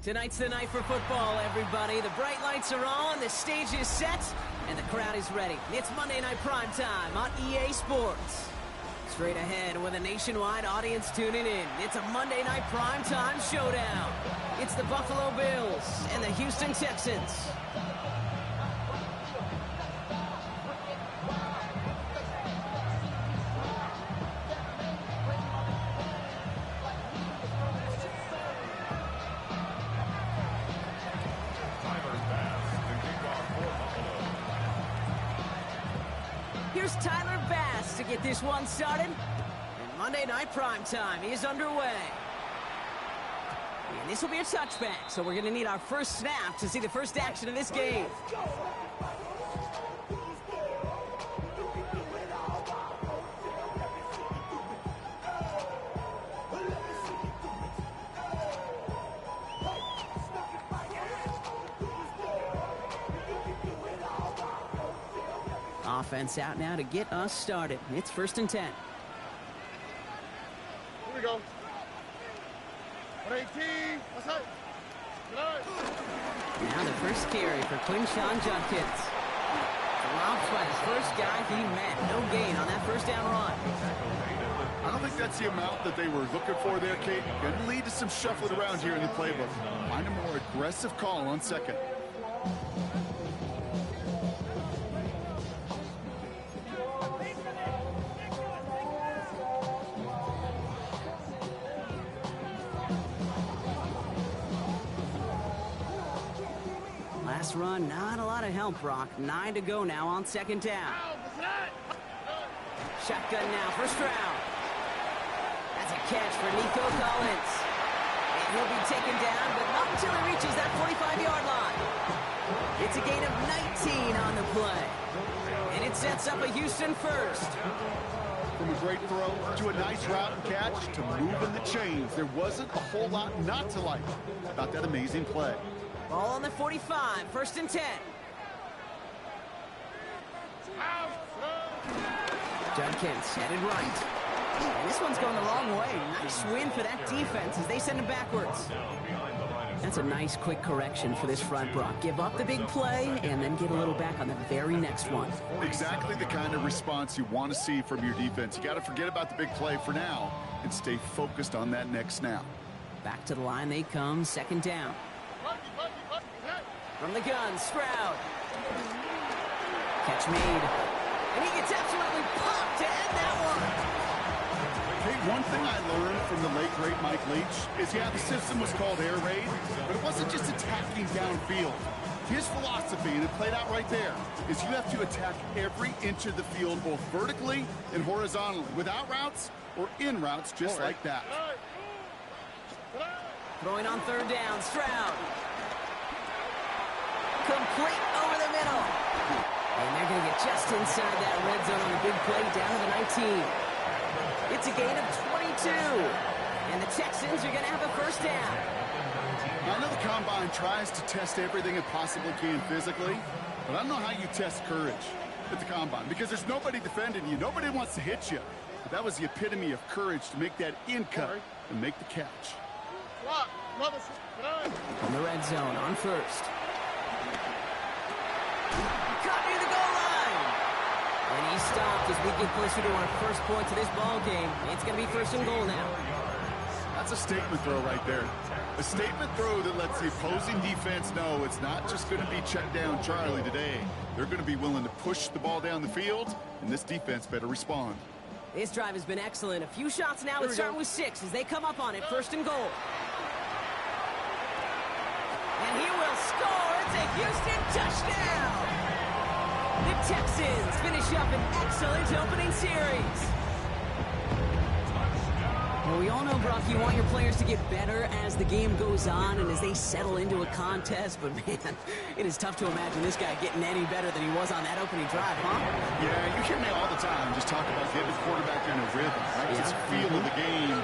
Tonight's the night for football, everybody. The bright lights are on, the stage is set, and the crowd is ready. It's Monday Night Primetime on EA Sports. Straight ahead with a nationwide audience tuning in. It's a Monday Night Primetime showdown. It's the Buffalo Bills and the Houston Texans. Here's Tyler Bass to get this one started. And Monday Night Primetime is underway. And this will be a touchback, so we're going to need our first snap to see the first action of this game. Offense out now to get us started. It's 1st and 10. Here we go. 118. What's up? Now the first carry for Quinshawn Judkins. Dropped by his first guy he met. No gain on that first down run. I don't think that's the amount that they were looking for there, Kate. Going to lead to some shuffling around here in the playbook. Find a more aggressive call on second. Last run, not a lot of help, Brock. 9 to go now on 2nd down. Shotgun now for Stroud. That's a catch for Nico Collins. And he'll be taken down, but not until he reaches that 45-yard line. It's a gain of 19 on the play. And it sets up a Houston first. From a great throw to a nice route and catch to moving the chains. There wasn't a whole lot not to like about that amazing play. Ball on the 45, 1st and 10. Judkins headed right. And this one's going the wrong way. Nice win for that defense as they send him backwards. That's a nice quick correction for this front, Brock. Give up the big play and then get a little back on the very next one. Exactly the kind of response you want to see from your defense. You got to forget about the big play for now and stay focused on that next snap. Back to the line they come, 2nd down. From the gun, Stroud. Catch made. And he gets absolutely popped to end that one. Hey, one thing I learned from the late, great Mike Leach is, yeah, the system was called air raid, but it wasn't just attacking downfield. His philosophy, and it played out right there, is you have to attack every inch of the field, both vertically and horizontally, without routes or in routes just like that. Throwing on 3rd down, Stroud. Complete over the middle. And they're going to get just inside that red zone on the big play down to the 19. It's a gain of 22. And the Texans are going to have a first down. I know the Combine tries to test everything it possibly can physically, but I don't know how you test courage at the Combine because there's nobody defending you. Nobody wants to hit you. But that was the epitome of courage to make that in cut and make the catch. From the red zone on 1st. Cut near the goal line. And he stopped as we get closer to our first point to this ball game. It's going to be 1st and goal now. That's a statement throw right there. A statement throw that lets the opposing defense know it's not just going to be check down Charlie today. They're going to be willing to push the ball down the field, and this defense better respond. This drive has been excellent. A few shots now. It's starting with 6 as they come up on it. 1st and goal. And he will score. It's a Houston touchdown. The Texans finish up an excellent opening series. Well, we all know, Brock, you want your players to get better as the game goes on and as they settle into a contest. But, man, it is tough to imagine this guy getting any better than he was on that opening drive, huh? Yeah, you hear me all the time just talk about getting the quarterback in a rhythm. Right? Just feel of the game.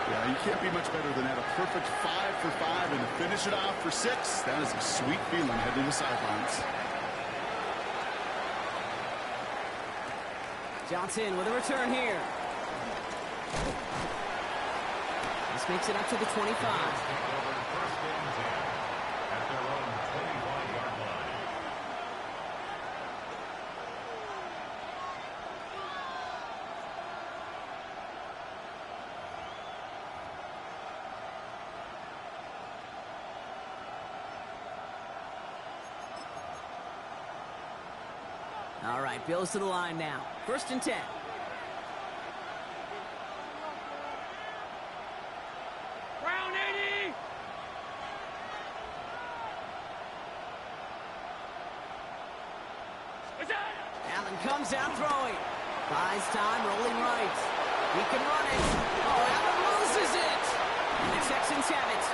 Yeah, you can't be much better than that. A perfect 5 for 5 and to finish it off for 6. That is a sweet feeling heading to the sidelines. Johnson with a return here. This makes it up to the 25. right, Bills to the line now. 1st and 10. Brown 80! Allen comes out throwing. Buys time, rolling right. He can run it. Oh, Allen loses it. And the Texans have it.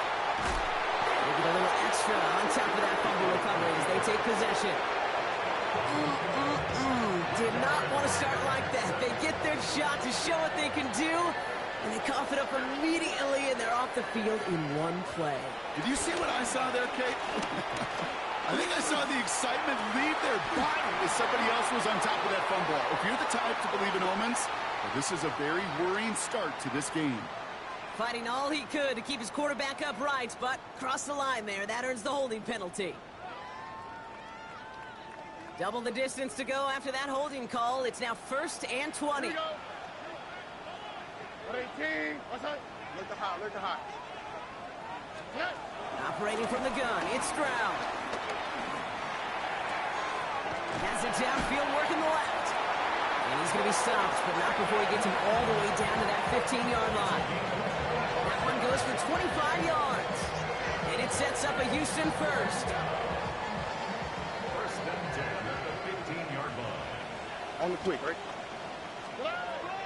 They get a little extra on top of that fumble recovery as they take possession. Did not want to start like that. They get their shot to show what they can do, and they cough it up immediately, and they're off the field in one play. Did you see what I saw there, Kate? I think I saw the excitement leave their body as somebody else was on top of that fumble. If you're the type to believe in omens, well, this is a very worrying start to this game. Fighting all he could to keep his quarterback upright, but crossed the line there. That earns the holding penalty. Double the distance to go after that holding call. It's now 1st and 20. Here we go. 118. What's that? Look the high, look the high. Operating from the gun, it's Stroud. Has it downfield, working the left. And he's going to be stopped, but not before he gets him all the way down to that 15-yard line. That one goes for 25 yards. And it sets up a Houston first. 1st and 10 at the 15-yard line. On the quick, right?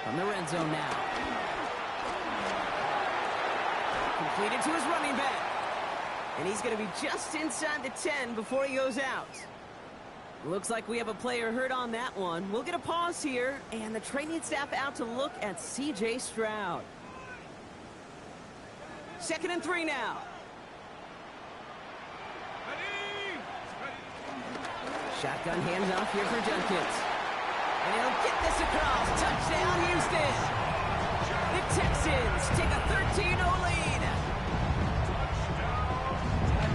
From the red zone now. Completed to his running back. And he's going to be just inside the 10 before he goes out. Looks like we have a player hurt on that one. We'll get a pause here, and the training staff out to look at C.J. Stroud. 2nd and 3 now. Shotgun handoff here for Jenkins. And he'll get this across. Touchdown, Houston. The Texans take a 13-0 lead.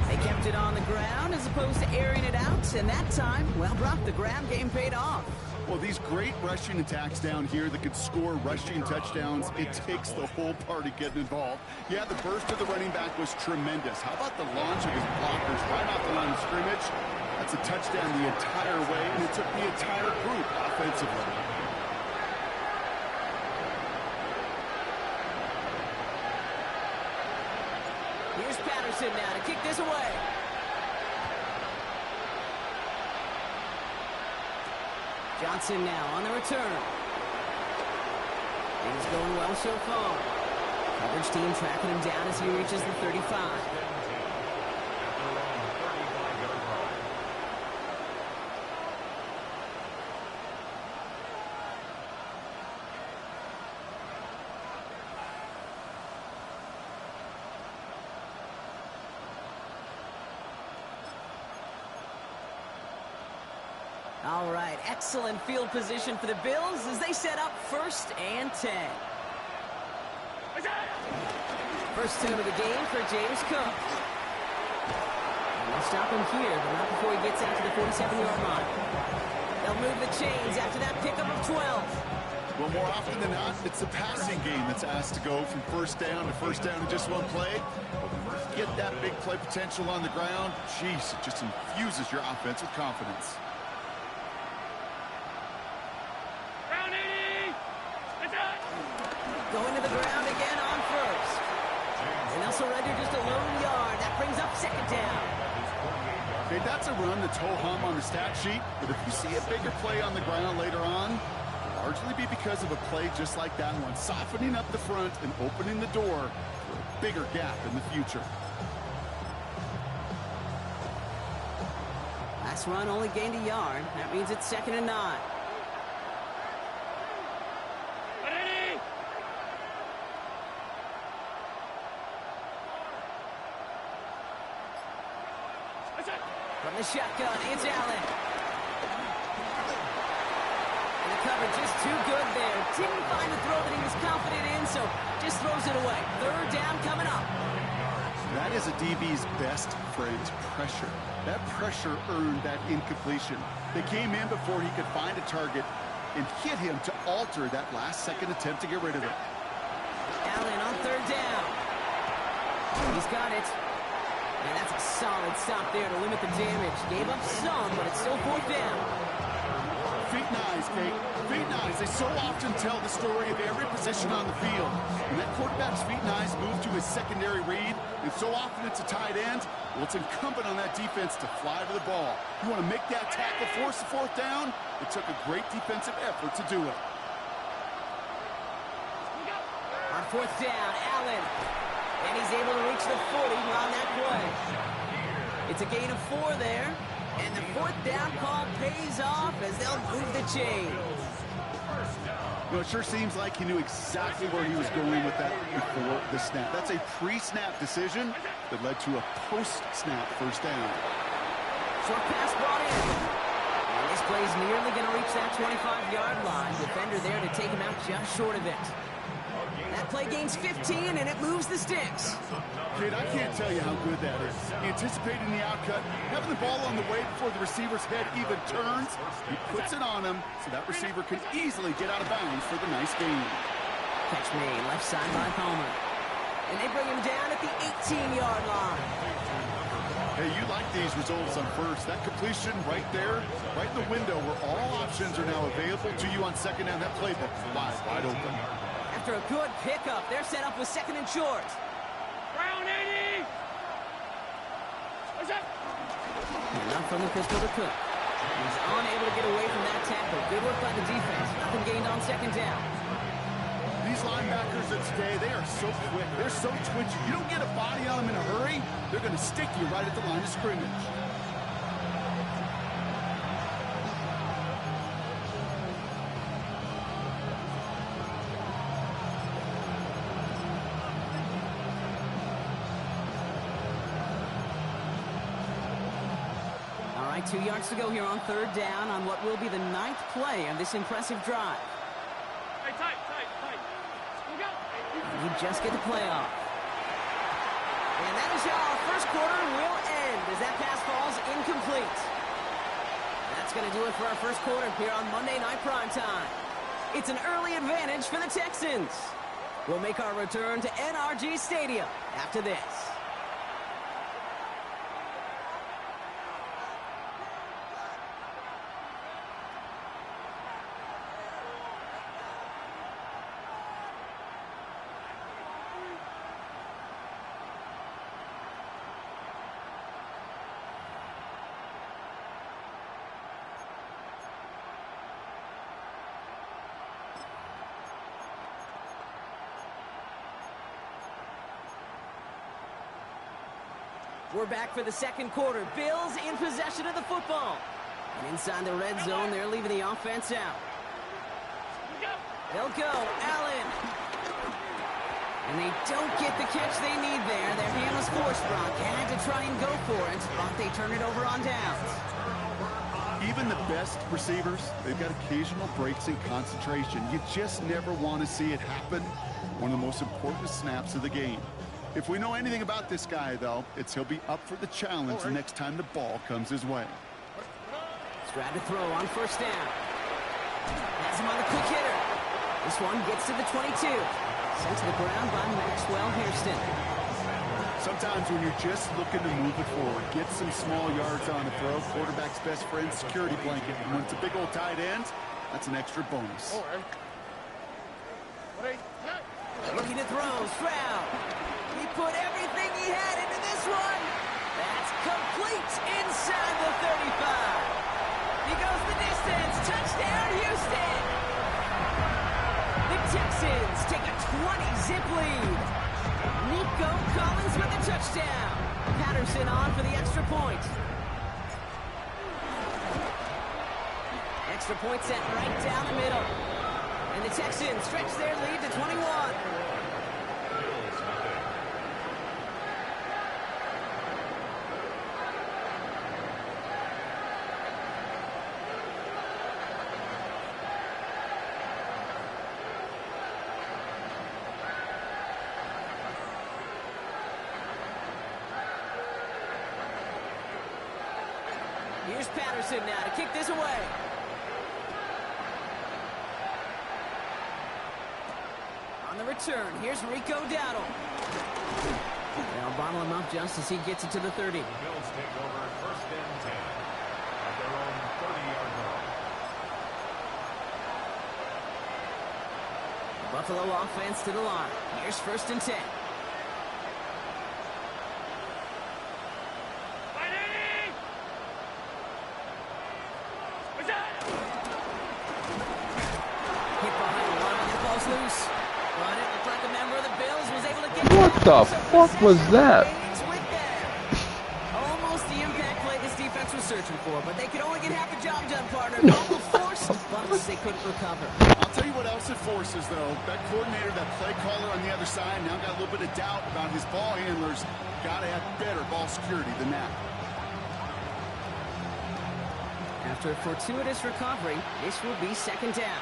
They kept it on the ground as opposed to airing it out. And that time, well, Brock, the ground game paid off. Well, these great rushing attacks down here that could score rushing touchdowns, it takes the whole party getting involved. Yeah, the burst of the running back was tremendous. How about the launch of his blockers right off the line of scrimmage? That's a touchdown the entire way, and it took the entire group offensively. Here's Patterson now to kick this away. Johnson now on the return. Things going well so far. Coverage team tracking him down as he reaches the 35. All right, excellent field position for the Bills as they set up 1st and 10. First down of the game for James Cook. And they'll stop him here, but not before he gets out to the 47-yard line. They'll move the chains after that pickup of 12. Well, more often than not, it's the passing game that's asked to go from first down in just one play. Get that big play potential on the ground. Jeez, it just infuses your offense with confidence. Going to the ground again on 1st. And they'll surrender just a lone yard. That brings up 2nd down. Okay, that's a run that's ho-hum on the stat sheet, but if you see a bigger play on the ground later on, it'll largely be because of a play just like that one, softening up the front and opening the door for a bigger gap in the future. Last run only gained a yard. That means it's 2nd and 9. From the shotgun, it's Allen. And the coverage just too good there. Didn't find the throw that he was confident in, so just throws it away. 3rd down coming up. That is a DB's best friend, pressure. That pressure earned that incompletion. They came in before he could find a target and hit him to alter that last-second attempt to get rid of it. Allen on 3rd down. He's got it. And that's a solid stop there to limit the damage. Gave up some, but it's still 4th down. Feet and eyes, Kate. Feet and eyes. They so often tell the story of every position on the field. When that quarterback's feet and eyes move to his secondary read, and so often it's a tight end, well, it's incumbent on that defense to fly to the ball. You want to make that tackle, force the fourth down? It took a great defensive effort to do it. On fourth down, Allen. And he's able to reach the 40 on that play. It's a gain of 4 there. And the fourth down call pays off as they'll move the chains. You know, it sure seems like he knew exactly where he was going with that before the snap. That's a pre-snap decision that led to a post-snap first down. Short pass brought in. And this play's nearly going to reach that 25-yard line. Defender there to take him out just short of it. That play gains 15, and it moves the sticks. Kid, I can't tell you how good that is. Anticipating the outcut, having the ball on the way before the receiver's head even turns, he puts it on him so that receiver can easily get out of bounds for the nice gain. Catch made left side by Palmer. And they bring him down at the 18-yard line. Hey, you like these results on first. That completion right there, right in the window where all options are now available to you on second down. That playbook is wide open. After a good pickup, they're set up with second and short. Brown 80! What's that? Enough from the pistol to Cook. He's unable to get away from that tackle. Good work by the defense. Nothing gained on second down. These linebackers of today, they are so quick. They're so twitchy. You don't get a body on them in a hurry, they're going to stick you right at the line of scrimmage. All right, 2 yards to go here on third down on what will be the 9th play of this impressive drive. Hey, tight. Look out. You just get the play off. And that is how our first quarter will end as that pass falls incomplete. That's going to do it for our first quarter here on Monday Night Primetime. It's an early advantage for the Texans. We'll make our return to NRG Stadium after this. We're back for the second quarter. Bills in possession of the football. And inside the red zone, they're leaving the offense out. They'll go. Allen. And they don't get the catch they need there. Their hand was forced, Brock. Had to try and go for it, but they turn it over on downs. Even the best receivers, they've got occasional breaks in concentration. You just never want to see it happen. One of the most important snaps of the game. If we know anything about this guy, though, it's he'll be up for the challenge the next time the ball comes his way. Strad to throw on first down. Has him on the quick hitter. This one gets to the 22. Sent to the ground by Maxwell Hairston. Sometimes when you're just looking to move it forward, get some small yards on the throw, quarterback's best friend, security blanket. And when it's a big old tight end, that's an extra bonus. Looking to throw, Stroud. He put everything he had into this one. That's complete inside the 35. He goes the distance. Touchdown, Houston. The Texans take a 20-zip lead. Nico Collins with a touchdown. Patterson on for the extra point. Extra point set right down the middle. And the Texans stretch their lead to 21. Here's Patterson now to kick this away. On the return, here's Rico Dowdle. They'll bottle him up just as he gets it to the 30. The Bills take over first and 10 at their own 30-yard line. Buffalo offense to the line. Here's 1st and 10. Hit behind the line. The ball's loose. But it looked like a member of the Bills was able to get What the fuck was that? Almost the impact play this defense was searching for, but they could only get half the job done, partner. Fumble forced, but they couldn't recover. I'll tell you what else it forces, though. That coordinator, that play caller on the other side, now got a little bit of doubt about his ball handlers. Got to have better ball security than that. After a fortuitous recovery, this will be 2nd down.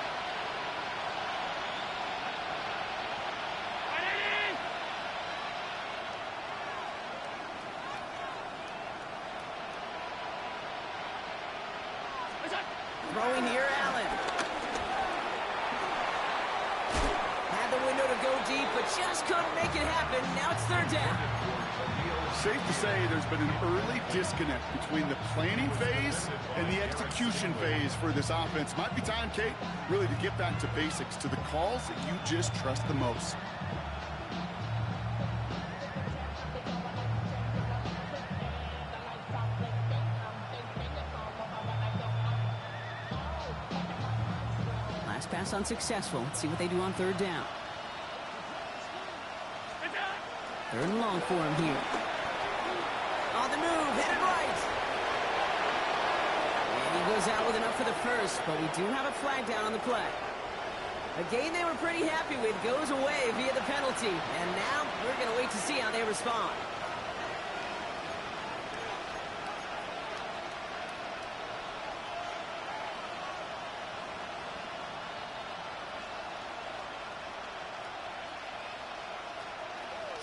Throwing here, Allen. Had the window to go deep, but just couldn't make it happen. Now it's 3rd down. Safe to say there's been an early disconnect between the planning phase and the execution phase for this offense. Might be time, Kate, really to get back to basics, to the calls that you just trust the most. Last pass unsuccessful. Let's see what they do on 3rd down. 3rd and long for him here. On the move, hit it right. And he goes out with enough for the 1st, but we do have a flag down on the play. A game they were pretty happy with goes away via the penalty. And now we're going to wait to see how they respond.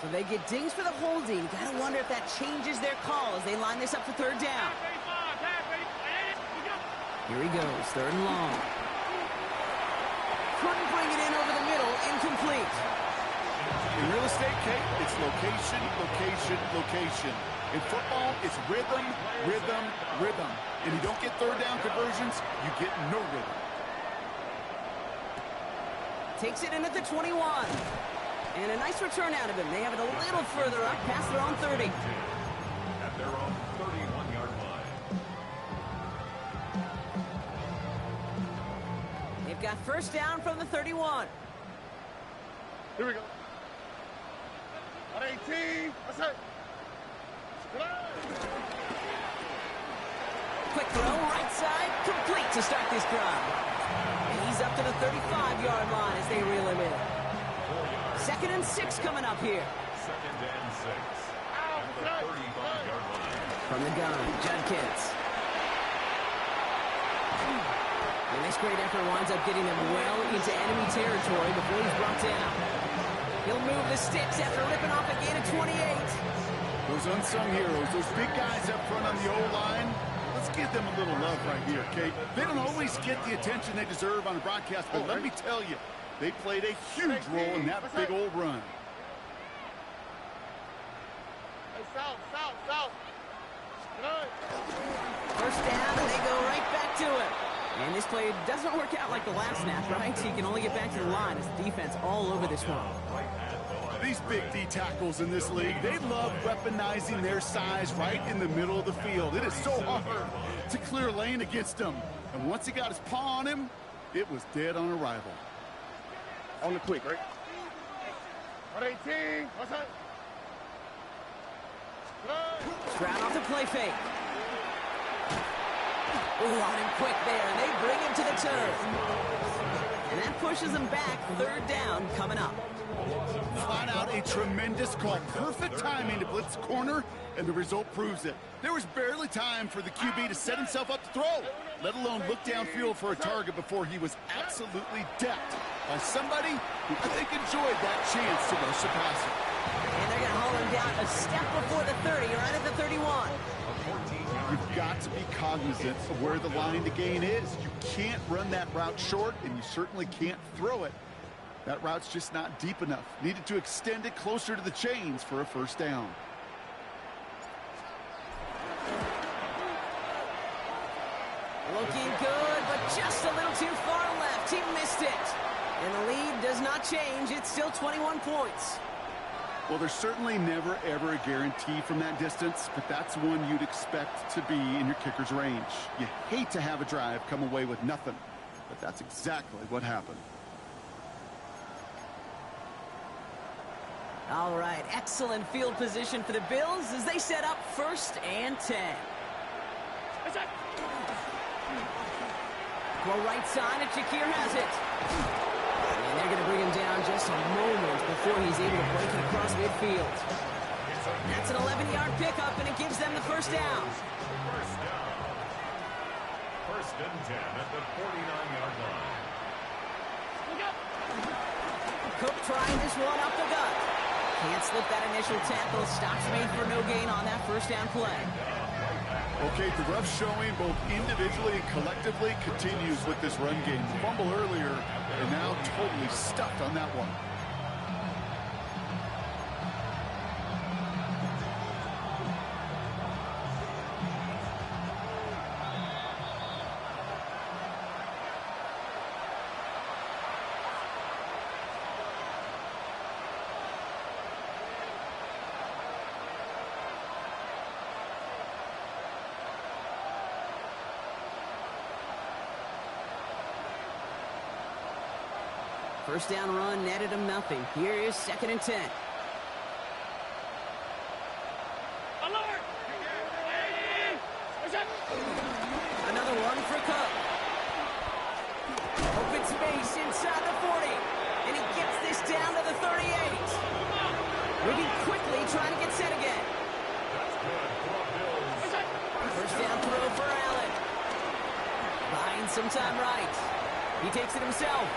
So they get dings for the holding. Gotta wonder if that changes their call as they line this up for 3rd down. Here he goes, 3rd and long. Couldn't bring it in over the middle, incomplete. In real estate, Kate, it's location, location, location. In football, it's rhythm, rhythm, rhythm. And you don't get 3rd down conversions, you get no rhythm. Takes it in at the 21. And a nice return out of him. They have it a little further up, past their own 30. At their own 31-yard line. They've got 1st down from the 31. Here we go. 18. What's that? Quick throw, right side, complete to start this drive. And he's up to the 35-yard line as they reel him in. 2nd and 6 coming up here. 2nd and 6. At the 35-yard line. From the gun, Judkins. And this great effort winds up getting them well into enemy territory before he's brought down. He'll move the sticks after ripping off a gain of 28. Those unsung heroes, those big guys up front on the O-line, let's give them a little love right here, Kate. They don't always get the attention they deserve on a broadcast, but let me tell you, they played a huge role in that big old run. Hey, south. 1st down, and they go right back to it. And this play doesn't work out like the last snap, right? So you can only get back to the line as the defense all over this one. These big D tackles in this league, they love weaponizing their size right in the middle of the field. It is so hard to clear lane against them. And once he got his paw on him, it was dead on arrival. On the quick, right? 18. What's that? Stroud off the play fake. Ooh, on him quick there, and they bring him to the turf. And that pushes him back. 3rd down coming up. Flat out a tremendous call. Perfect timing to blitz corner, and the result proves it. There was barely time for the QB to set himself up to throw, let alone look downfield for a target before he was absolutely decked by somebody who I think enjoyed that chance to rush the passer. And they're going to haul him down a step before the 30, right at the 31. You've got to be cognizant of where the line to gain is. You can't run that route short, and you certainly can't throw it. That route's just not deep enough. Needed to extend it closer to the chains for a 1st down. Looking good, but just a little too far left. He missed it. And the lead does not change. It's still 21 points. Well, there's certainly never, ever a guarantee from that distance, but that's one you'd expect to be in your kicker's range. You hate to have a drive come away with nothing, but that's exactly what happened. All right, excellent field position for the Bills as they set up 1st and 10. Well, right side, and Shakir has it. And they're going to bring him down just a moment before he's able to break it across midfield. That's an 11-yard pickup, and it gives them the first down. First and 10 at the 49-yard line. Cook trying this one up the gut. Can't slip that initial tackle. Stops made for no gain on that first down play. Okay, the rough showing both individually and collectively continues with this run game. Fumble earlier, and now totally stuffed on that one. First down run netted him nothing. Here is 2nd and 10. Alert! Another one for Cook. Open space inside the 40. And he gets this down to the 38. Moving quickly, trying to get set again. First down throw for Allen. Buying some time right. He takes it himself.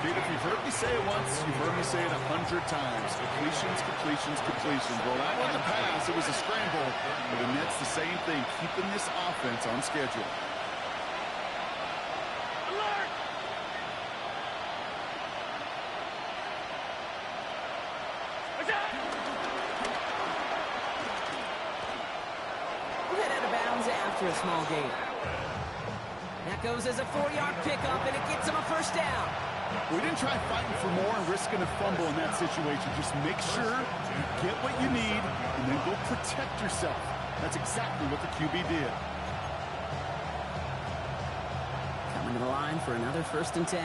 Dude, if you've heard me say it once, you've heard me say it 100 times. Completions, completions, completions. Well, that wasn't a pass. It was a scramble. But the Nets, the same thing, keeping this offense on schedule. Alert! Head out of bounds after a small gain. That goes as a 4-yard pickup, and it gets him a first down. We didn't try fighting for more and risking a fumble in that situation. Just make sure you get what you need and then go protect yourself. That's exactly what the QB did. Coming to the line for another 1st and 10.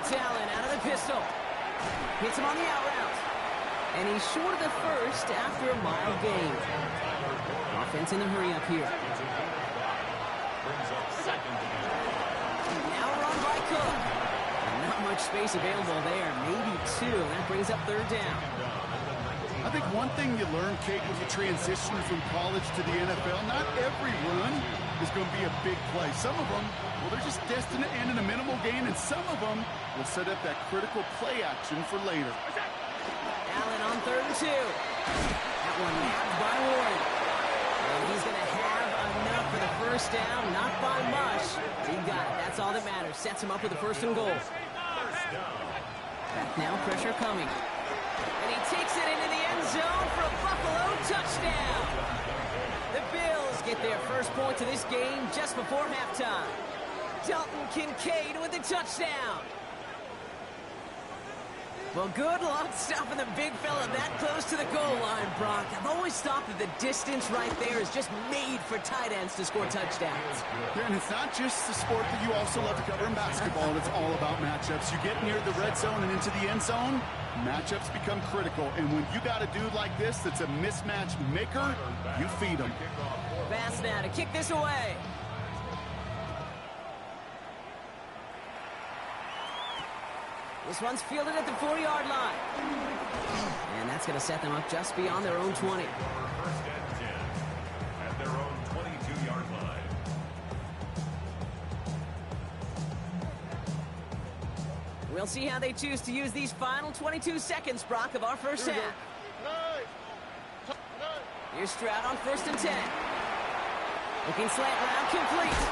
It's Allen out of the pistol. Hits him on the out route. And he's short of the first after a mild gain. Offense in the hurry up here. Now run by Cook. Not much space available there. Maybe 2. That brings up 3rd down. I think one thing you learn, Kate, when you transition from college to the NFL, not every run is going to be a big play. Some of them, well, they're just destined to end in a minimal gain, and some of them will set up that critical play action for later. Allen on 3rd and 2. That one nabbed by Warren. And he's going to have enough for the first down. Not by much. He got it. That's all that matters. Sets him up with the 1st and goal. Back now, pressure coming. And he takes it into the end zone for a Buffalo touchdown. The Bills get their first point of this game just before halftime. Dalton Kincaid with the touchdown. Well, good luck stopping the big fella that close to the goal line, Brock. I've always thought that the distance right there is just made for tight ends to score touchdowns. Yeah, and it's not just the sport that you also love to cover in basketball. It's all about matchups. You get near the red zone and into the end zone, matchups become critical. And when you got a dude like this that's a mismatch maker, you feed him. Pass now to kick this away. This one's fielded at the 4-yard line. And that's going to set them up just beyond their own 20. 1st and 10 at their own 22-yard line. We'll see how they choose to use these final 22 seconds, Brock, of our first half. Here's Stroud on 1st and 10. Looking slant route complete.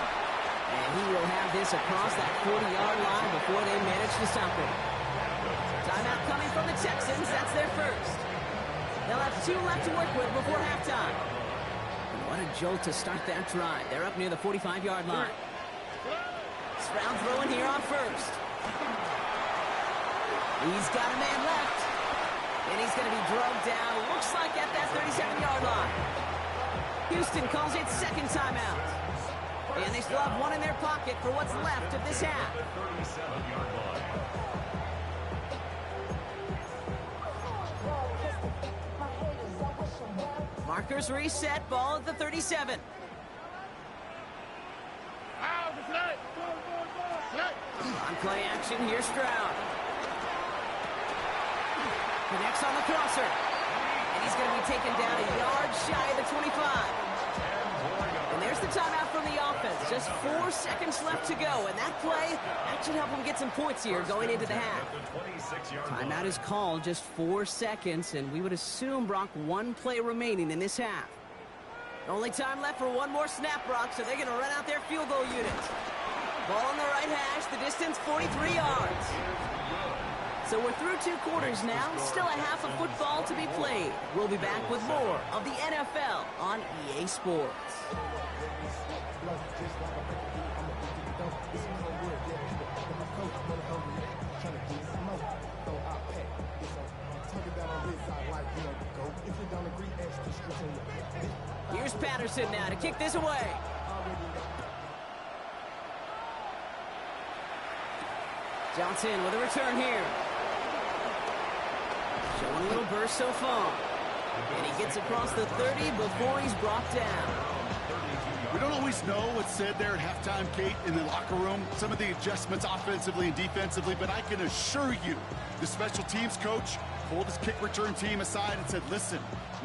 And he will have this across that 40-yard line before they manage to stop him. Timeout coming from the Texans. That's their first. They'll have 2 left to work with before halftime. And what a jolt to start that drive. They're up near the 45-yard line. Stroud throwing here on first. He's got a man left. And he's going to be drugged down, looks like at that 37-yard line. Houston calls it second timeout. And they still have one in their pocket for what's left of this half. Markers reset, ball at the 37. On play action, here's Stroud. Connects on the crosser. And he's going to be taken down a yard shy of the 25. And there's the timeout from the offense. Just 4 seconds left to go. And that play, that should help them get some points here going into the half. Timeout is called, just 4 seconds. And we would assume, Brock, 1 play remaining in this half. Only time left for 1 more snap, Brock, so they're going to run out their field goal units. Ball on the right hash, the distance 43 yards. So we're through 2 quarters now, still a half of football to be played. We'll be back with more of the NFL on EA Sports. Here's Patterson now to kick this away. Johnson with a return here. Showing a little burst so far. And he gets across the 30 before he's brought down. We don't always know what's said there at halftime, Kate, in the locker room. Some of the adjustments offensively and defensively, but I can assure you the special teams coach pulled his kick return team aside and said, listen,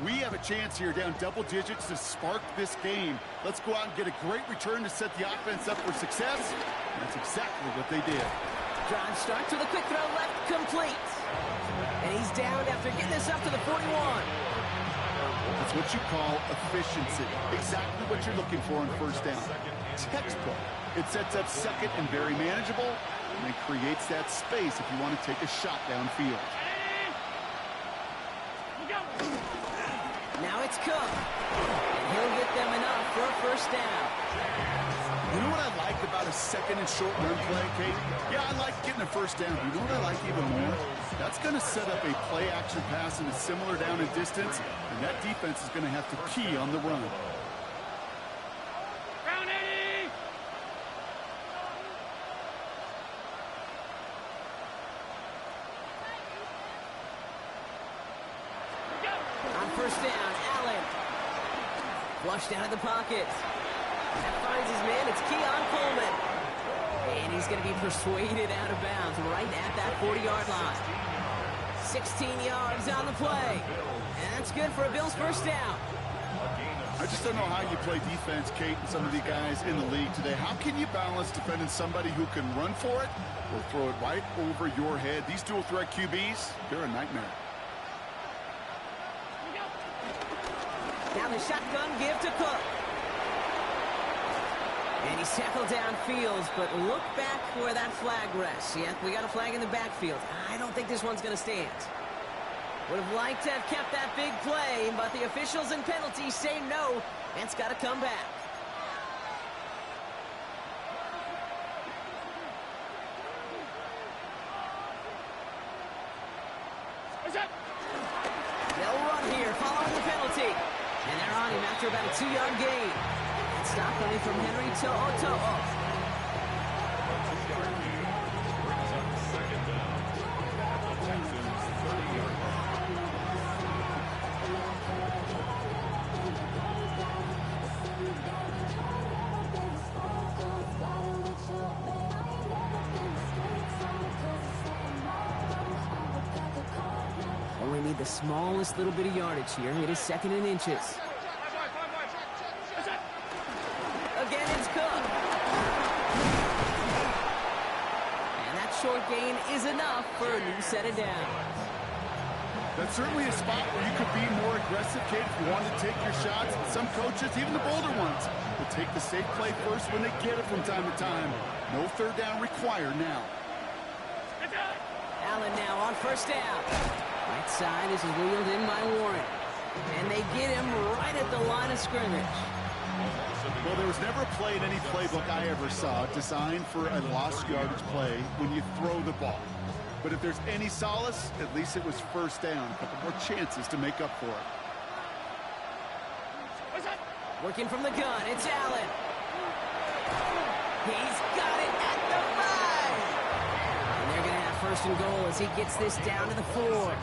we have a chance here down double digits to spark this game. Let's go out and get a great return to set the offense up for success. And that's exactly what they did. Drive start to the quick throw left, complete. And he's down after getting this up to the 41. That's what you call efficiency. Exactly what you're looking for on first down. Textbook. It sets up second and very manageable, and it creates that space if you want to take a shot downfield. Now it's Cook. And he'll get them enough for a first down. You know what I like about a second and short run play, Kate? Yeah, I like getting a first down. You know what I like even more? That's going to set up a play-action pass in a similar down and distance, and that defense is going to have to key on the run. Round 80! On first down, Allen. Flushed out of the pocket. That finds his man. It's Keon Coleman. And he's going to be persuaded out of bounds right at that 40-yard line. 16 yards on the play. And that's good for a Bills first down. I just don't know how you play defense, Kate, and some of the guys in the league today. How can you balance defending somebody who can run for it or throw it right over your head? These dual threat QBs, they're a nightmare. Now the shotgun give to Cook. And he's tackled downfield, but look back where that flag rests. Yeah, we got a flag in the backfield. I don't think this one's going to stand. Would have liked to have kept that big play, but the officials and penalties say no. It's got to come back. They'll run here following the penalty. And they're on him after about a 2-yard gain. Stop coming from Henry To'o. Only need the smallest little bit of yardage here. It is second and inches. Short gain is enough for a new set of downs. That's certainly a spot where you could be more aggressive, Kate, if you want to take your shots. Some coaches, even the bolder ones, will take the safe play first when they get it from time to time. No third down required now. Allen now on first down. Right side is wheeled in by Warren. And they get him right at the line of scrimmage. Well, there was never a play in any playbook I ever saw designed for a lost yardage play when you throw the ball. But if there's any solace, at least it was first down. A couple more chances to make up for it. Working from the gun, it's Allen. He's got it at the 5. And they're going to have first and goal as he gets this down to the 4.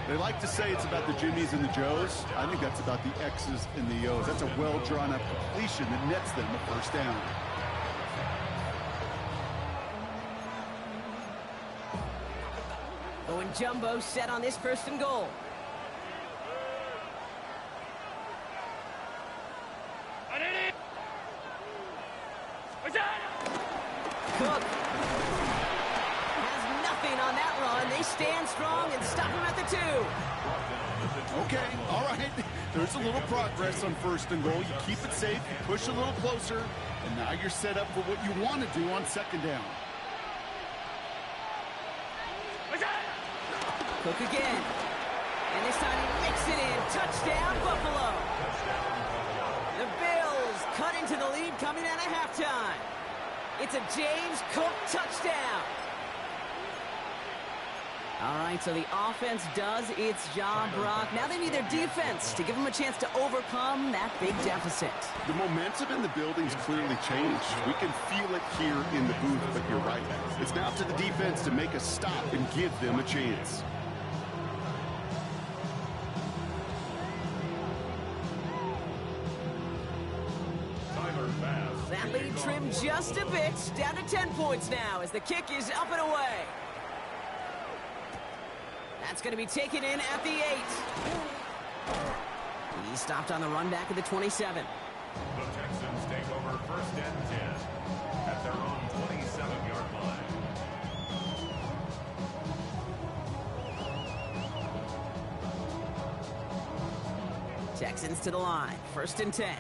They like to say it's about the Jimmies and the Joes. I think that's about the X's and the O's. That's a well-drawn-up completion that nets them a first down. Going jumbo set on this first and goal. Cook has nothing on that run. They stand strong and stop him at the 2. Okay, all right. There's a little progress on first and goal. You keep it safe, you push a little closer, and now you're set up for what you want to do on second down. Cook again. And this time he nicks it in. Touchdown, Buffalo. The Bills cut into the lead coming out of halftime. It's a James Cook touchdown. All right, so the offense does its job, Brock. Now they need their defense to give them a chance to overcome that big deficit. The momentum in the building's clearly changed. We can feel it here in the booth, but you're right. It's now up to the defense to make a stop and give them a chance. That lead trimmed just a bit, down to 10 points now as the kick is up and away. That's going to be taken in at the 8. He stopped on the run back at the 27. The Texans take over first and 10 at their own 27-yard line. Texans to the line, first and 10. Here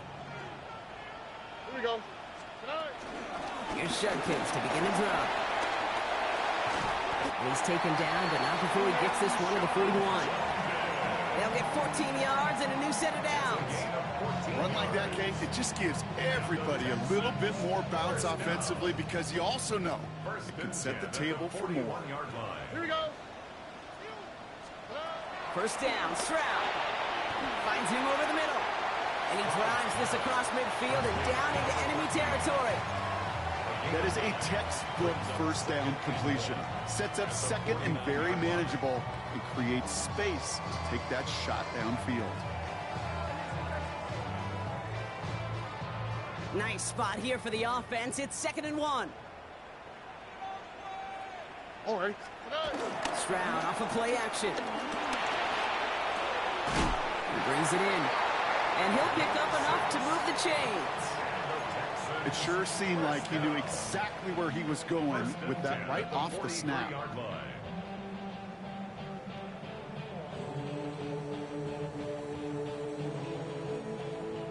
we go. Here's Judkins to begin the drive. He's taken down, but not before he gets this one to the 41. They'll get 14 yards and a new set of downs. Run like that, Kate, it just gives everybody a little bit more bounce offensively because you also know it can set the table for more. Here we go. First down, Stroud. Finds him over the middle. And he drives this across midfield and down into enemy territory. That is a textbook first down completion. Sets up second and very manageable and creates space to take that shot downfield. Nice spot here for the offense. It's 2nd and 1. All right. Stroud off of play action. He brings it in. And he'll pick up enough to move the chains. It sure seemed like he knew exactly where he was going with that right off the snap.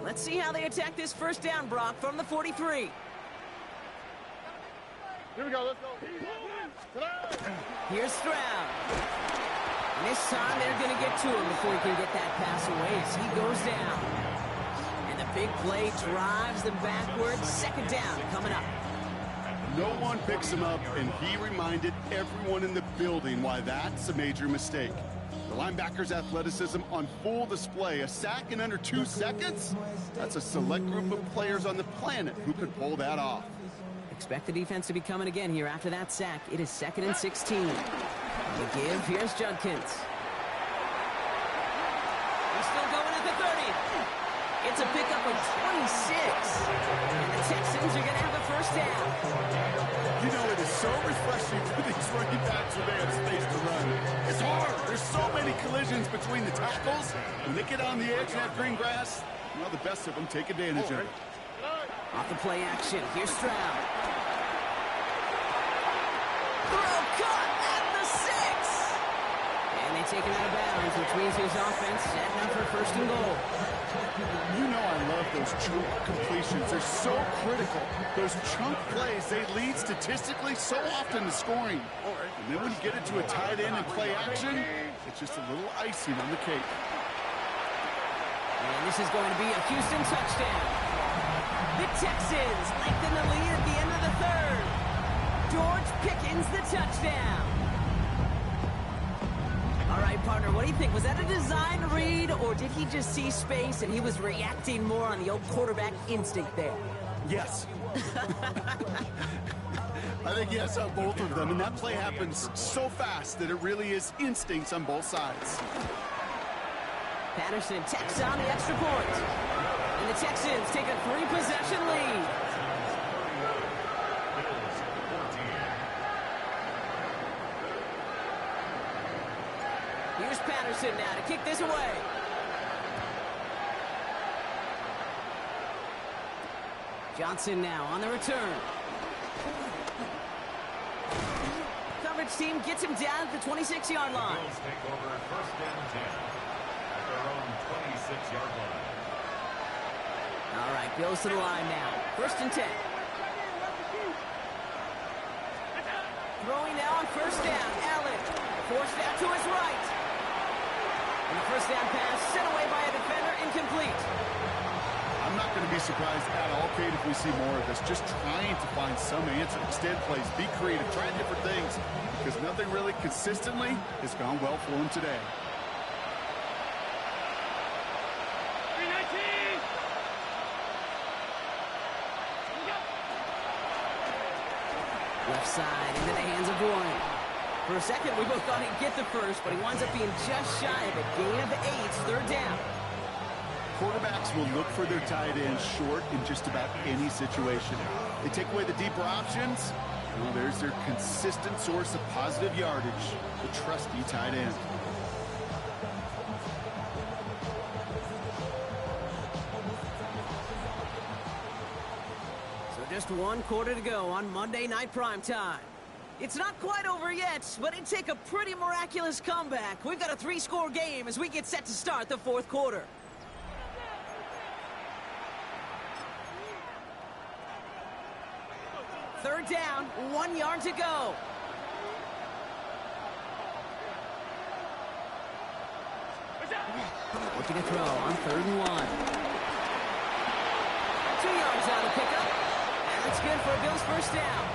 Let's see how they attack this first down, Brock, from the 43. Here we go. Let's go. Here's Stroud. And this time they're going to get to him before he can get that pass away as he goes down. And the big play drives them backwards. Second down coming up. No one picks him up, and he reminded everyone in the building why that's a major mistake. The linebacker's athleticism on full display. A sack in under 2 seconds? That's a select group of players on the planet who could pull that off. Expect the defense to be coming again here after that sack. It is 2nd and 16. The give, here's Judkins. He's still going at the 30. It's a pickup of 26. And the Texans are going to have a first down. You know, it is so refreshing for these running backs when they have space to run. It's hard. There's so many collisions between the tackles. When they get on the edge and have green grass, well, the best of them take advantage of it. Off the play action, here's Stroud. Throw caught at the 6. And they take him out of bounds, which means his offense setting up for first and goal. You know I love those chunk completions. They're so critical. Those chunk plays, they lead statistically so often to scoring. And then when you get it to a tight end and play action, it's just a little icing on the cake. And this is going to be a Houston touchdown. The Texans lengthen the lead at the end of the third. George Pickens the touchdown. All right, partner, what do you think? Was that a design read, or did he just see space and he was reacting more on the old quarterback instinct there? Yes. I think yes on both of them, and that play happens so fast that it really is instincts on both sides. Patterson tacks on the extra point. And the Texans take a 3-possession lead. Here's Patterson now to kick this away. Johnson now on the return. Coverage team gets him down at the 26-yard line. Bills take over first and 10 at their own 26-yard line. All right, Bills to the line now. First and 10. Throwing now on first down. Allen forced out to his right. And the first down pass sent away by a defender, incomplete. I'm not going to be surprised at all, Kate, if we see more of this. Just trying to find some answer. Extend plays, be creative, try different things. Because nothing really consistently has gone well for him today. 319. Left side into the hands of Warren. For a second, we both thought he'd get the first, but he winds up being just shy of a gain of 8, third down. Quarterbacks will look for their tight end short in just about any situation. They take away the deeper options. Well, there's their consistent source of positive yardage, the trusty tight end. So just one quarter to go on Monday Night Primetime. It's not quite over yet, but it'd take a pretty miraculous comeback. We've got a 3-score game as we get set to start the fourth quarter. Third down, 1 yard to go. Looking to throw on 3rd and 1. 2 yards on the pickup. And that's good for a Bills first down.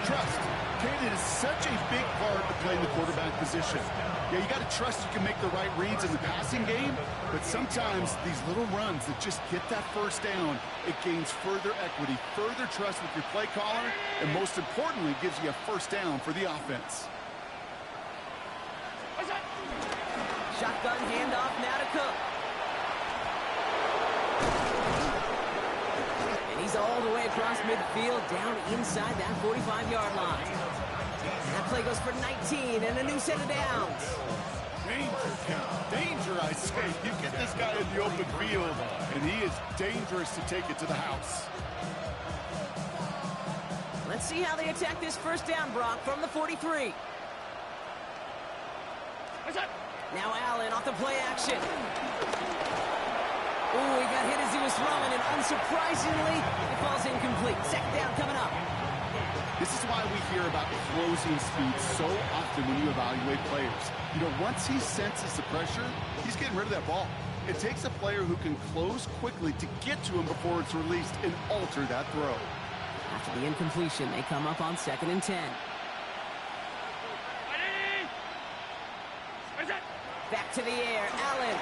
Trust. Kate, it is such a big part of playing the quarterback position. Yeah, you got to trust you can make the right reads in the passing game, but sometimes these little runs that just get that first down, it gains further equity, further trust with your play caller, and most importantly, gives you a first down for the offense. Shotgun handoff now to Cook. And he's all the way across midfield, down inside that 45-yard line. That play goes for 19 and a new set of downs. Danger, Kent. Danger, I say. You get this guy in the open field, and he is dangerous to take it to the house. Let's see how they attack this first down, Brock, from the 43. Now Allen off the play action. Ooh, he got hit as he was throwing, and unsurprisingly, it falls incomplete. Second down coming up. This is why we hear about closing speed so often when you evaluate players. You know, once he senses the pressure, he's getting rid of that ball. It takes a player who can close quickly to get to him before it's released and alter that throw. After the incompletion, they come up on 2nd and 10. Back to the air, Allen.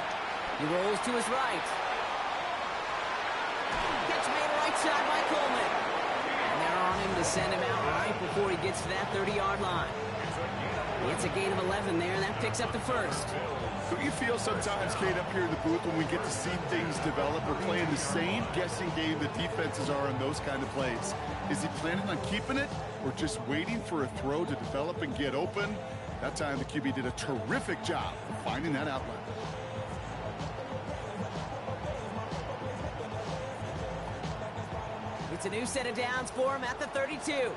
He rolls to his right. Catch made right side by Coleman. And they're on him to send him out right before he gets to that 30-yard line. It's a gain of 11 there, and that picks up the first. Don't you feel sometimes, Kate, up here in the booth when we get to see things develop? We're playing the same guessing game that defenses are on those kind of plays. Is he planning on keeping it or just waiting for a throw to develop and get open? That time the QB did a terrific job of finding that outlet. It's a new set of downs for him at the 32.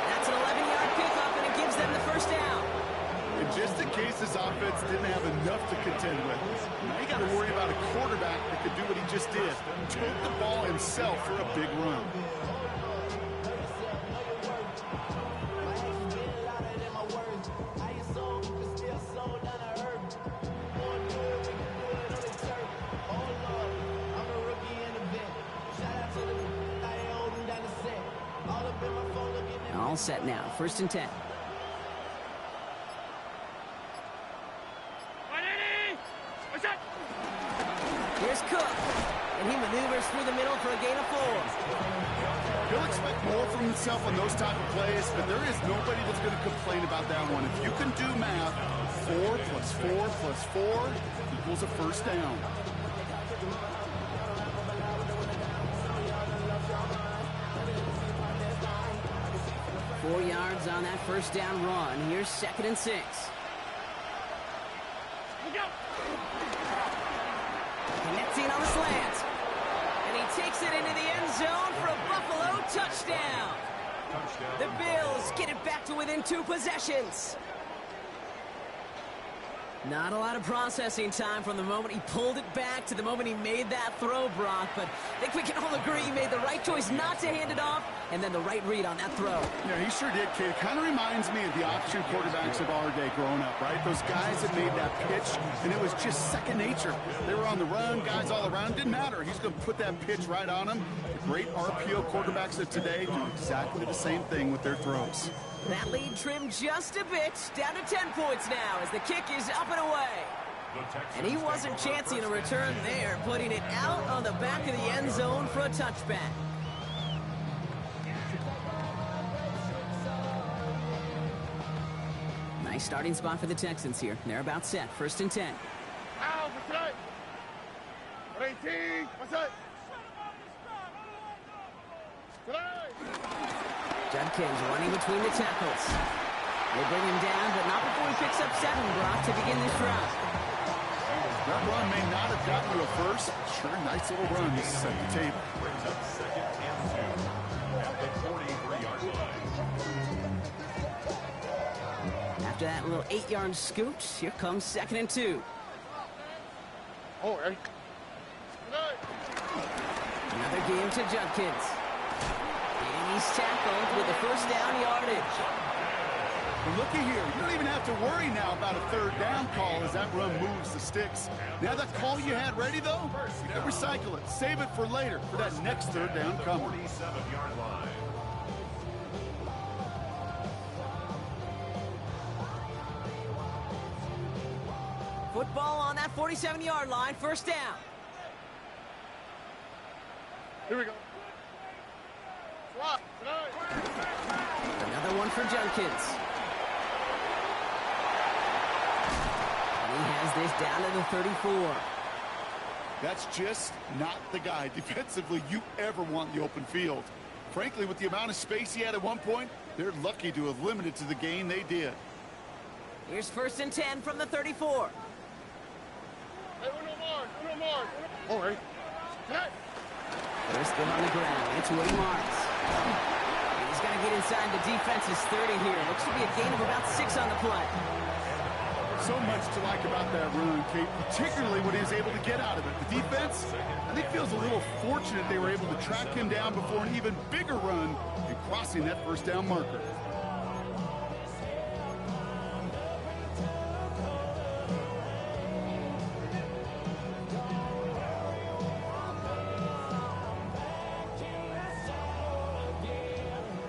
That's an 11-yard pickup, and it gives them the first down. And just in case this offense didn't have enough to contend with, now you got to worry about a quarterback that could do what he just did. Took the ball himself for a big run. set now. 1st and 10. Here's Cook, and he maneuvers through the middle for a gain of 4. He'll expect more from himself on those type of plays, but there is nobody that's going to complain about that one. If you can do math, 4 plus 4 plus 4 equals a first down. Four yards on that first down run. Here's 2nd and 6. Connecting on the slant. And he takes it into the end zone for a Buffalo touchdown. The Bills get it back to within 2 possessions. Not a lot of processing time from the moment he pulled it back to the moment he made that throw, Brock. But I think we can all agree he made the right choice not to hand it off, and then the right read on that throw. Yeah, he sure did, kid. Kind of reminds me of the option quarterbacks of our day growing up, right? Those guys that made that pitch, and it was just second nature. They were on the run, guys all around. Didn't matter. He's going to put that pitch right on them. The great RPO quarterbacks of today do exactly the same thing with their throws. That lead trimmed just a bit, down to 10 points now as the kick is up and away. And he wasn't chancing a return there, putting it out on the back of the end zone for a touchback. Nice starting spot for the Texans here. They're about set. 1st and 10. Ow, what's that? 18, what's that? Judkins running between the tackles. They bring him down, but not before he picks up 7, Brock, to begin this drive. That run may not have gotten to a first. Sure, nice little run to set the table. Brings up 2nd and 2 at the 43-yard line. After that little 8-yard scoot, here comes 2nd and 2. Oh, hey. Another game to Judkins. And he's tackled with the first down yardage. But looky here, you don't even have to worry now about a 3rd down call as that run moves the sticks. Now that call you had ready, though, you can recycle it. Save it for later, for that next 3rd down comer. 47-yard line. Football on that 47-yard line, 1st down. Here we go. Swap. Another one for Judkins. And he has this down to the 34. That's just not the guy defensively you ever want in the open field. Frankly, with the amount of space he had at one point, they're lucky to have limited to the gain they did. Here's 1st and 10 from the 34. Hey, uno more. All right. First one on the ground. It's Woody Marks. He's got to get inside the defense's 30 here. Looks to be a gain of about 6 on the play. So much to like about that run, Kate, particularly what he was able to get out of it. The defense, I think, feels a little fortunate they were able to track him down before an even bigger run and crossing that 1st down marker.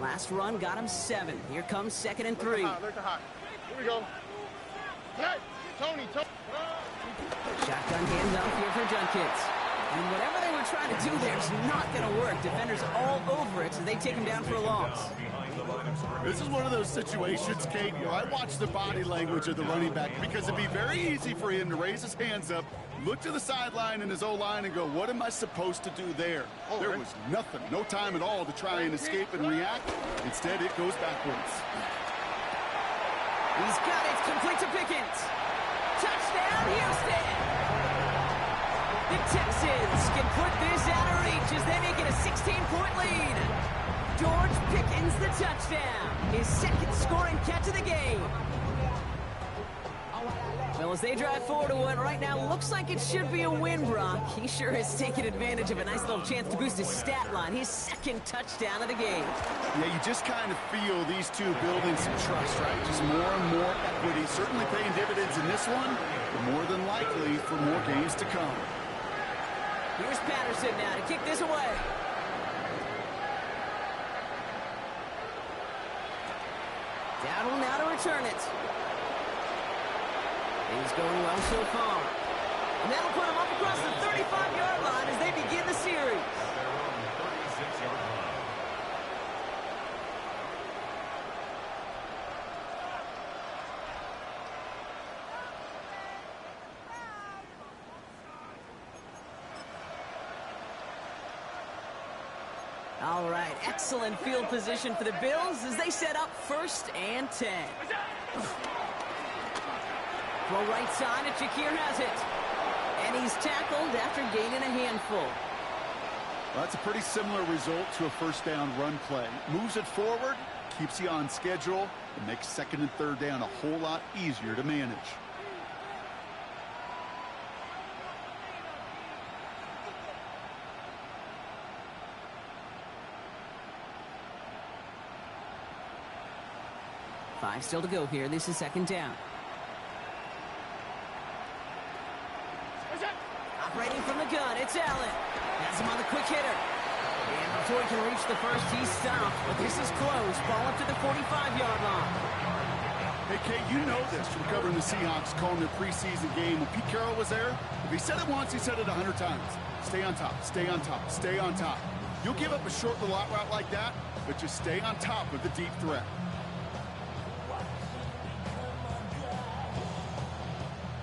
Last run got him 7. Here comes 2nd and 3. There's the hot. Here we go. Hey, Tony. Shotgun handoff here for Judkins. And whatever they were trying to do there is not going to work. Defenders all over it, so they take him down for a loss. This is one of those situations, Kate, where I watch the body language of the running back because it'd be very easy for him to raise his hands up, look to the sideline in his O-line and go, what am I supposed to do there? There was nothing, no time at all to try and escape and react. Instead, it goes backwards. He's got it, complete to Pickens. Touchdown, Houston! The Texans can put this out of reach as they make it a 16-point lead. George Pickens, the touchdown. His 2nd scoring catch of the game. Well, as they drive forward to what right now looks like it should be a win, Brock. He sure has taken advantage of a nice little chance to boost his stat line. His 2nd touchdown of the game. Yeah, you just kind of feel these two building some trust, right? Just more and more equity. Certainly paying dividends in this one, but more than likely for more games to come. Here's Patterson now to kick this away. Dowdle now to return it. Things going well so far. And that'll put him up across the 35-yard line as they begin the series. At their own 36-yard line. All right, excellent field position for the Bills as they set up 1st and 10. Throw right side, and Shakir has it. And he's tackled after gaining a handful. Well, that's a pretty similar result to a first down run play. Moves it forward, keeps you on schedule, and makes 2nd and 3rd down a whole lot easier to manage. Five still to go here. This is 2nd down. Operating from the gun, it's Allen. Has him on the quick hitter. And before he can reach the first, he's stopped. But this is close. Ball up to the 45-yard line. Hey, Kate, you know this from covering the Seahawks, calling their preseason game. When Pete Carroll was there, if he said it once, he said it 100 times. Stay on top, stay on top, stay on top. You'll give up a short little out route like that, but just stay on top of the deep threat.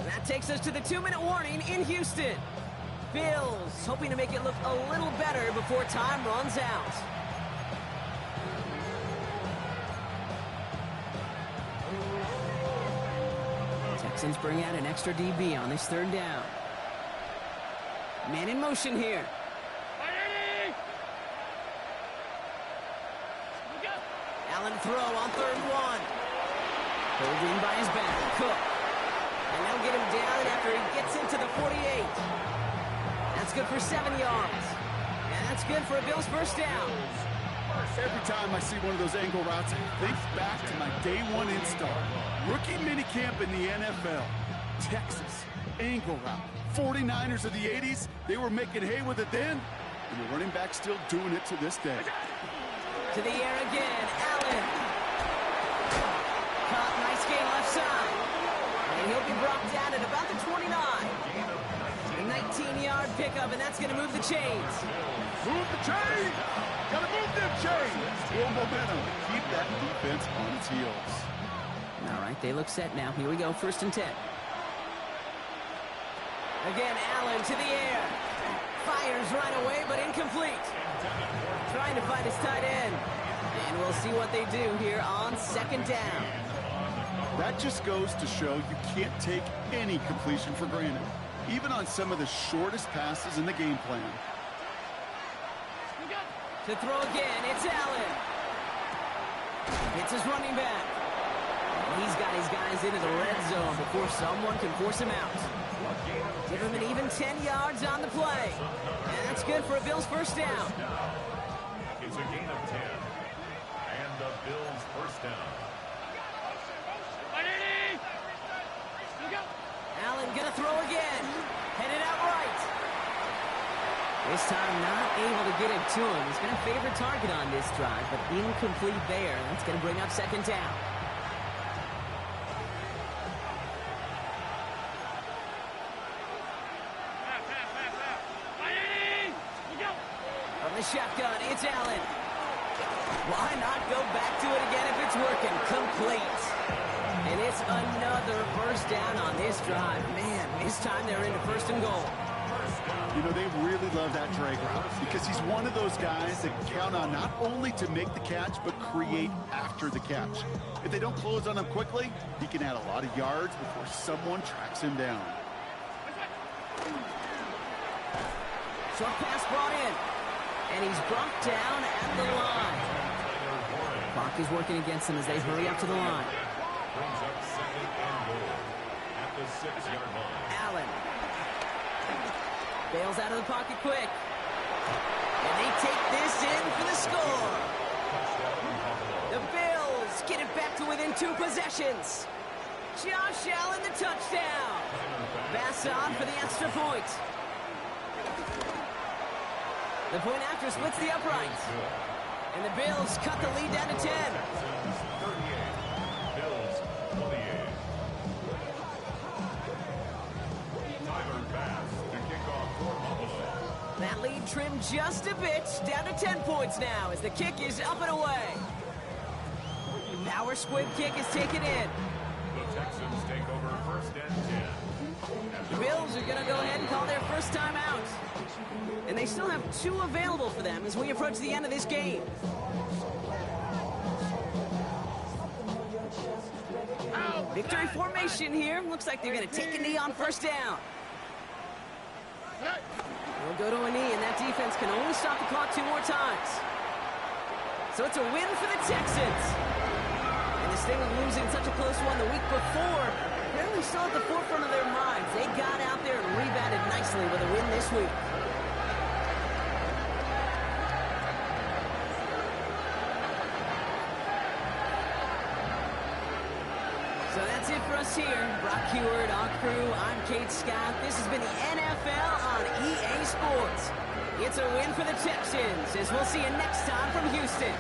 That takes us to the 2-minute warning in Houston. Bills hoping to make it look a little better before time runs out. Texans bring out an extra DB on this 3rd down. Man in motion here. Allen throw on 3rd and 1. Holding by his back. Cook. And they'll get him down after he gets into the 48. That's good for 7 yards. And that's good for a Bills 1st down. Every time I see one of those angle routes, I think back to my day 1 install. Rookie minicamp in the NFL. Texas, angle route. 49ers of the 80s, they were making hay with it then, and the running back still doing it to this day. To the air again, Allen. Caught, nice gain left side. And he'll be brought down at about the 29. A 19-yard pickup, and that's going to move the chains. Move the chains! Gotta move them chains! Full momentum. Keep that defense on its heels. All right, they look set now. Here we go, 1st and 10. Again, Allen to the air. Fires right away, but incomplete. Trying to find his tight end. And we'll see what they do here on 2nd down. That just goes to show you can't take any completion for granted, even on some of the shortest passes in the game plan. To throw again, it's Allen. It's his running back. He's got his guys into the red zone before someone can force him out. Give him an even 10 yards on the play. And that's good for a Bills 1st down. It's a gain of 10. And the Bills 1st down. Allen gonna throw again. Headed out right. This time not able to get it to him. He's got a favorite target on this drive, but incomplete there. That's gonna bring up 2nd down. From the shotgun, it's Allen. Why not go back to it again if it's working? Complete. And it's another 1st down on this drive. Man, this time they're into 1st and goal. You know, they really love that drag route because he's one of those guys that count on not only to make the catch, but create after the catch. If they don't close on him quickly, he can add a lot of yards before someone tracks him down. Short pass brought in. And he's brought down at the line. Clock is working against them as they hurry up to the line. Brings up 2nd and goal at the 6-yard line. Allen. Bails out of the pocket quick. And they take this in for the score. The Bills get it back to within 2 possessions. Josh Allen, the touchdown. Bass on for the extra point. The point after splits the uprights. And the Bills cut the lead down to 10. that lead trimmed just a bit, down to 10 points now as the kick is up and away. Power squib kick is taken in. The Texans take over first and 10. The Bills are going to go ahead and call their first time out. And they still have 2 available for them as we approach the end of this game. Victory formation here. Looks like they're going to take a knee on first down. They'll go to a knee, and that defense can only stop the clock 2 more times. So it's a win for the Texans. And this thing of losing such a close one the week before, apparently still at the forefront of their minds. They got out there and rebounded nicely with a win this week. So that's it for us here. Brock Heward, our crew, I'm Kate Scott. This has been the NFL on EA Sports. It's a win for the Texans, as we'll see you next time from Houston.